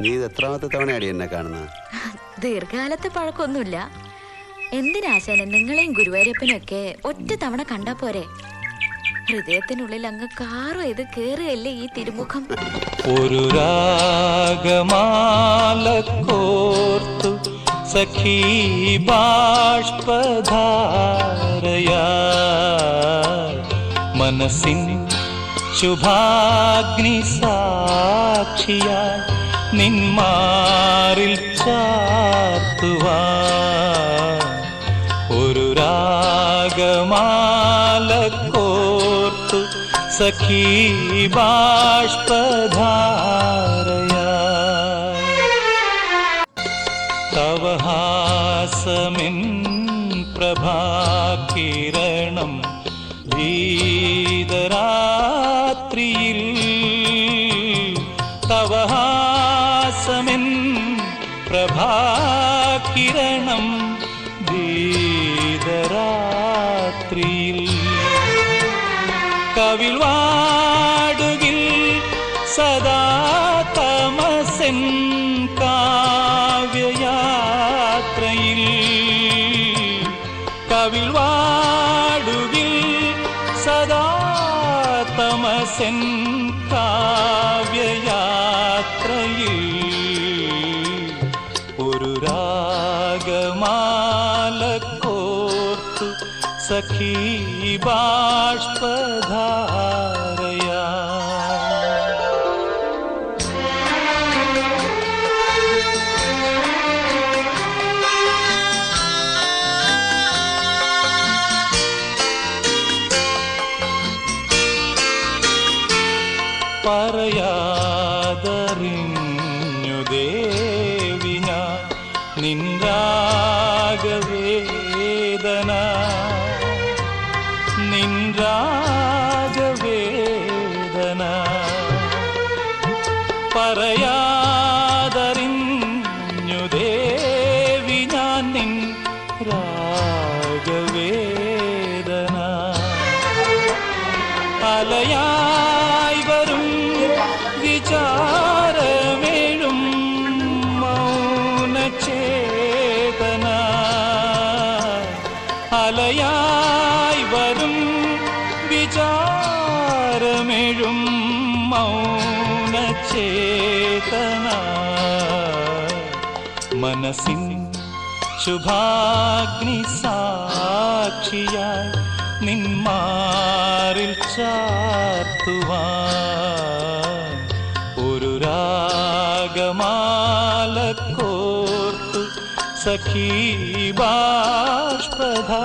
നീ ഇത് എത്രാമത്തെ തവണയാടി എന്നെ കാണുന്നത്? ദീർഘകാലത്തെ പഴക്കൊന്നുമില്ല. എന്തിനാശാനെ നിങ്ങളെയും ഗുരുവായൂരപ്പനും ഒക്കെ ഒറ്റ തവണ കണ്ടാ പോരെ? ഹൃദയത്തിനുള്ളിൽ അങ്ങ് കാറോ ഇത് കേറുകയല്ലേ ഈ തിരുമുഖം. ഒരു രാഗമാല കോർത്തു സഖീ ബാഷ്പധാരയാ മനസ്സിൻ ശുഭാഗ്നി സാക്ഷിയായി നിന്മാറിൽ ചാർത്തുവാൻ ഒരു രാഗമാല കോർത്തു സഖീ ബാഷ്പധാരയാ തവ ഹാസമിൻ പ്രഭാകിരണം ഭീതരാത്രിയിൽ തവ ഹാസമിൻ പ്രഭാകിരണം ഭീതരാത്രിയിൽ കവിൾ വാടുകിൽ സദാ തമസൻ കാവ്യയാത്രയിൽ കവിൾ വാടുകിൽ സദാ തമസൻ കാവ്യയാത്രയിൽ ഒരു രാഗമാല കോർത്തു സഖീ ബാഷ്പധാരയാ പറയാതറിഞ്ഞു ദേവി ഞാൻ നിൻ രാഗവേദന നിൻ രാഗവേദന പറയാതറിഞ്ഞു ദേവി ഞാൻ നിൻ രാഗവേദന അലയായി വരും വിചാരമേഴും മൗനചേതന അലയായി വരും വിചാരമേഴും മൗനചേതന മനസ്സിൻ ശുഭാഗ്നി സാക്ഷിയായി നിന്മാറിൽ ചാർത്തുവാൻ ഒരു രാഗമാല കോർത്തു സഖീ ബാഷ്പധാര